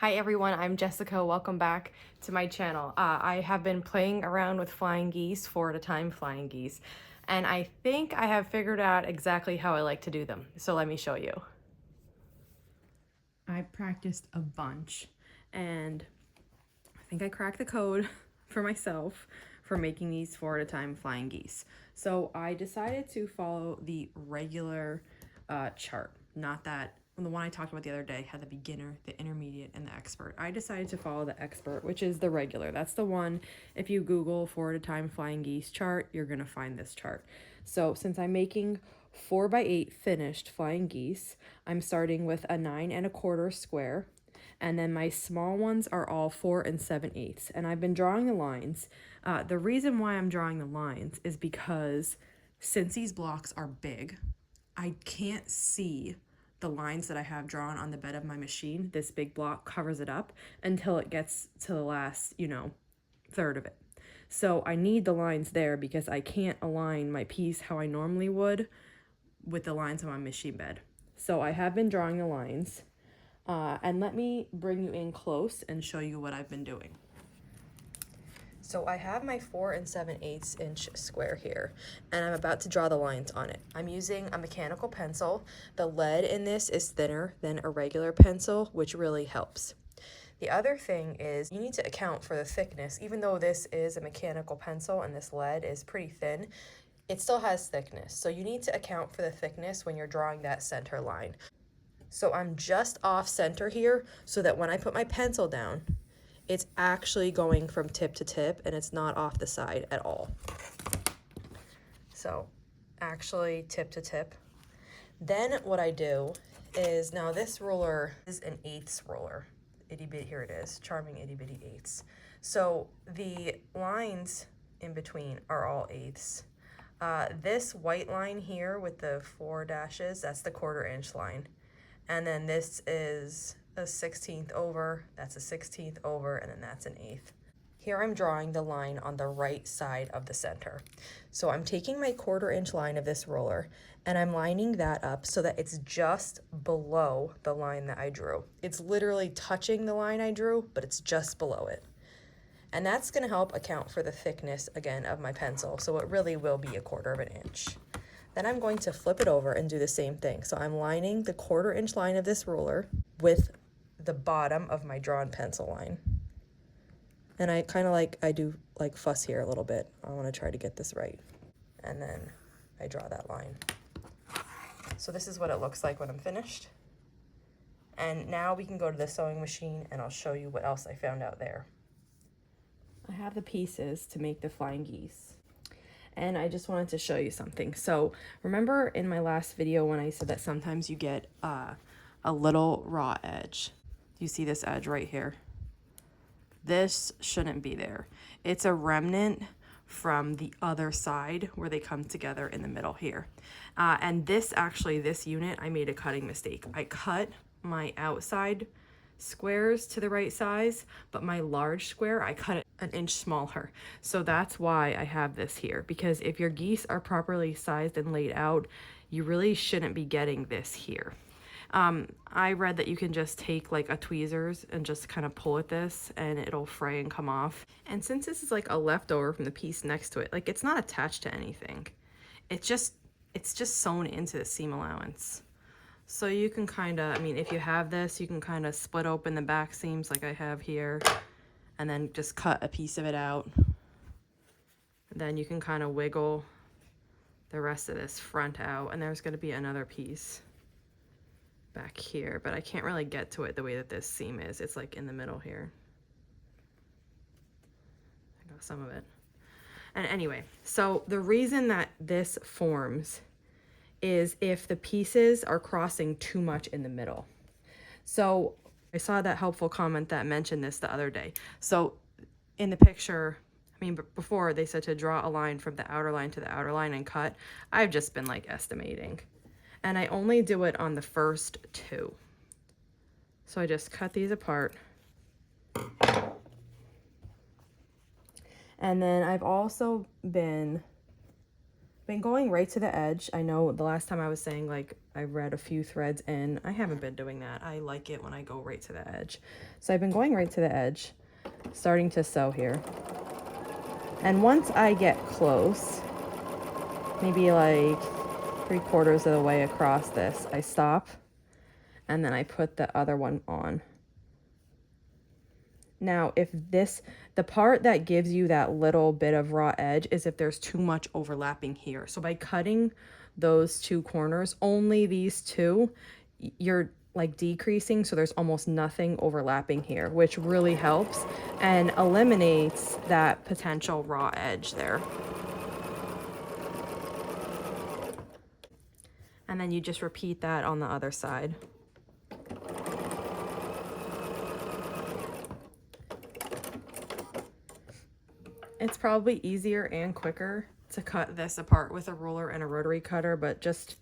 Hi everyone, I'm Jessica. Welcome back to my channel. I have been playing around with Flying Geese, 4 at a time Flying Geese, and I think I have figured out exactly how I like to do them. So let me show you. I practiced a bunch and I think I cracked the code for myself for making these 4 at a time Flying Geese. So I decided to follow the regular chart, not that the one I talked about the other day had the beginner, the intermediate, and the expert. I decided to follow the expert, which is the regular. That's the one, if you Google 4 at a time Flying Geese chart, you're gonna find this chart. So since I'm making 4x8 finished Flying Geese, I'm starting with a 9 1/4 square, and then my small ones are all 4 7/8. And I've been drawing the lines. The reason why I'm drawing the lines is because since these blocks are big, I can't see the lines that I have drawn on the bed of my machine. This big block covers it up until it gets to the last, third of it. So I need the lines there because I can't align my piece how I normally would with the lines on my machine bed. So I have been drawing the lines, and let me bring you in close and show you what I've been doing. So I have my 4 7/8 inch square here, and I'm about to draw the lines on it. I'm using a mechanical pencil. The lead in this is thinner than a regular pencil, which really helps. The other thing is you need to account for the thickness. Even though this is a mechanical pencil and this lead is pretty thin, it still has thickness. So you need to account for the thickness when you're drawing that center line. So I'm just off center here so that when I put my pencil down, it's actually going from tip to tip and it's not off the side at all. So actually tip to tip. Then what I do is, now this ruler is an 1/8 ruler. Itty bitty, here it is, charming itty bitty 1/8. So the lines in between are all 1/8. This white line here with the 4 dashes, that's the 1/4 inch line. And then this is a 16th over, that's a 16th over, and then that's an 1/8. Here I'm drawing the line on the right side of the center. So I'm taking my 1/4 inch line of this roller and I'm lining that up so that it's just below the line that I drew. It's literally touching the line I drew, but it's just below it. And that's gonna help account for the thickness, again, of my pencil, so it really will be a 1/4 inch. Then I'm going to flip it over and do the same thing. So I'm lining the 1/4 inch line of this ruler with the bottom of my drawn pencil line. And I kind of I do fuss here a little bit. I want to try to get this right. And then I draw that line. So this is what it looks like when I'm finished. And now we can go to the sewing machine and I'll show you what else I found out there. I have the pieces to make the Flying Geese. And I just wanted to show you something. So remember in my last video when I said that sometimes you get a little raw edge? You see this edge right here? This shouldn't be there. It's a remnant from the other side where they come together in the middle here. And this unit, I made a cutting mistake. I cut my outside squares to the right size, but my large square, I cut it an inch smaller. So that's why I have this here, because if your geese are properly sized and laid out, you really shouldn't be getting this here. I read that you can just take a tweezers and just kind of pull at this and it'll fray and come off. And since this is a leftover from the piece next to it, it's not attached to anything. It's just sewn into the seam allowance. So you can if you have this, you can kind of split open the back seams like I have here and then just cut a piece of it out. Then you can kind of wiggle the rest of this front out, and there's going to be another piece back here, but I can't really get to it the way that this seam is. It's in the middle here. I got some of it. And anyway, so the reason that this forms is if the pieces are crossing too much in the middle. So I saw that helpful comment that mentioned this the other day. So in the picture, before they said to draw a line from the outer line to the outer line and cut. I've just been estimating. And I only do it on the first 2. So I just cut these apart. And then I've also been Been going right to the edge. I know the last time I was saying like I read a few threads in. I haven't been doing that. I like it when I go right to the edge. So I've been going right to the edge, starting to sew here. And once I get close, maybe like 3/4 of the way across this, I stop and then I put the other one on. Now, if the part that gives you that little bit of raw edge is if there's too much overlapping here. So by cutting those two corners, only these two, you're like decreasing, so there's almost nothing overlapping here, which really helps and eliminates that potential raw edge there. And then you just repeat that on the other side. It's probably easier and quicker to cut this apart with a ruler and a rotary cutter, but just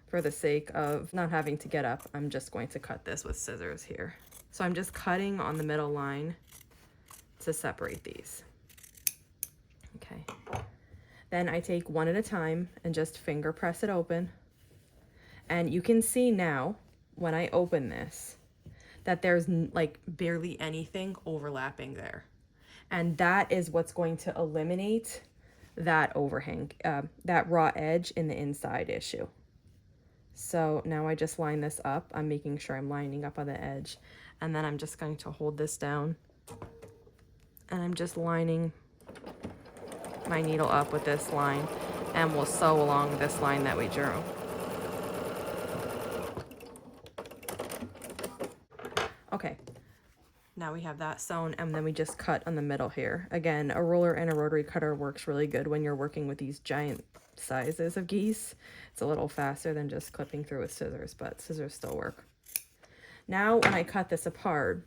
for the sake of not having to get up, I'm just going to cut this with scissors here. So I'm just cutting on the middle line to separate these. Okay. Then I take one at a time and just finger press it open. And you can see now, when I open this, that there's like barely anything overlapping there. And that is what's going to eliminate that overhang, that raw edge in the inside issue. So now I just line this up. I'm making sure I'm lining up on the edge. And then I'm just going to hold this down. And I'm just lining my needle up with this line. And we'll sew along this line that we drew. Okay. Now we have that sewn, and then we just cut on the middle here. Again, a ruler and a rotary cutter works really good when you're working with these giant sizes of geese. It's a little faster than just clipping through with scissors, but scissors still work. Now when I cut this apart,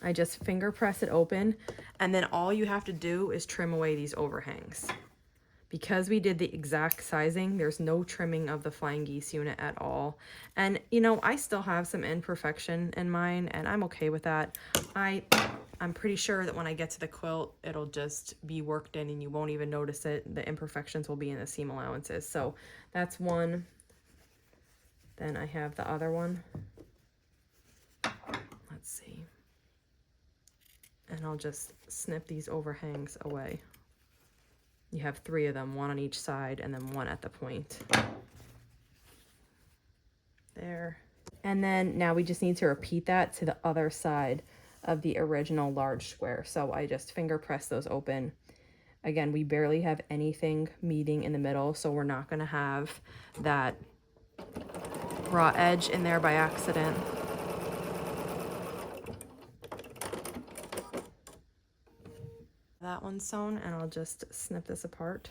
I just finger press it open, and then all you have to do is trim away these overhangs. Because we did the exact sizing, there's no trimming of the Flying Geese unit at all. And, you know, I still have some imperfection in mine, and I'm okay with that. I'm pretty sure that when I get to the quilt, it'll just be worked in and you won't even notice it. The imperfections will be in the seam allowances. So that's one. Then I have the other one. Let's see. And I'll just snip these overhangs away. You have 3 of them, 1 on each side and then 1 at the point. There. And then now we just need to repeat that to the other side of the original large square. So I just finger press those open. Again, we barely have anything meeting in the middle, so we're not going to have that raw edge in there by accident. That one's sewn, and I'll just snip this apart.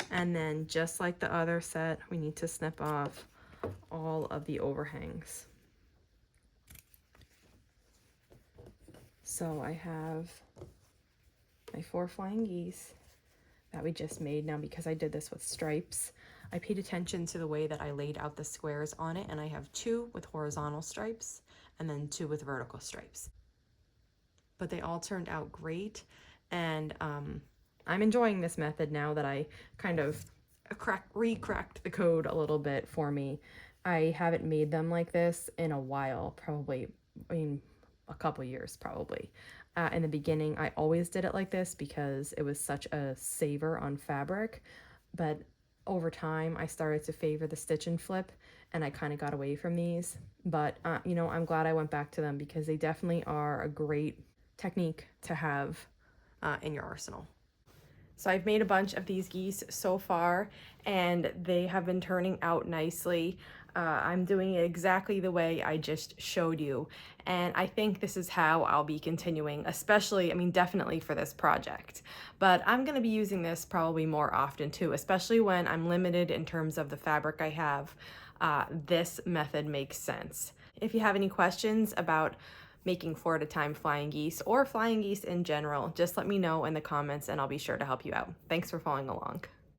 And then just like the other set, we need to snip off all of the overhangs. So I have my 4 Flying Geese that we just made. Now, because I did this with stripes, I paid attention to the way that I laid out the squares on it, and I have 2 with horizontal stripes and then 2 with vertical stripes. But they all turned out great, and I'm enjoying this method now that I kind of re-cracked the code a little bit for me. I haven't made them like this in a while, probably, I mean, a couple years probably. In the beginning, I always did it like this because it was such a saver on fabric, but over time I started to favor the stitch and flip, and I kind of got away from these. But you know, I'm glad I went back to them because they definitely are a great technique to have in your arsenal. So I've made a bunch of these geese so far, and they have been turning out nicely. I'm doing it exactly the way I just showed you, and I think this is how I'll be continuing, especially, I mean, definitely for this project. But I'm going to be using this probably more often too, especially when I'm limited in terms of the fabric I have. This method makes sense. If you have any questions about making 4 at a time Flying Geese or Flying Geese in general, just let me know in the comments and I'll be sure to help you out. Thanks for following along.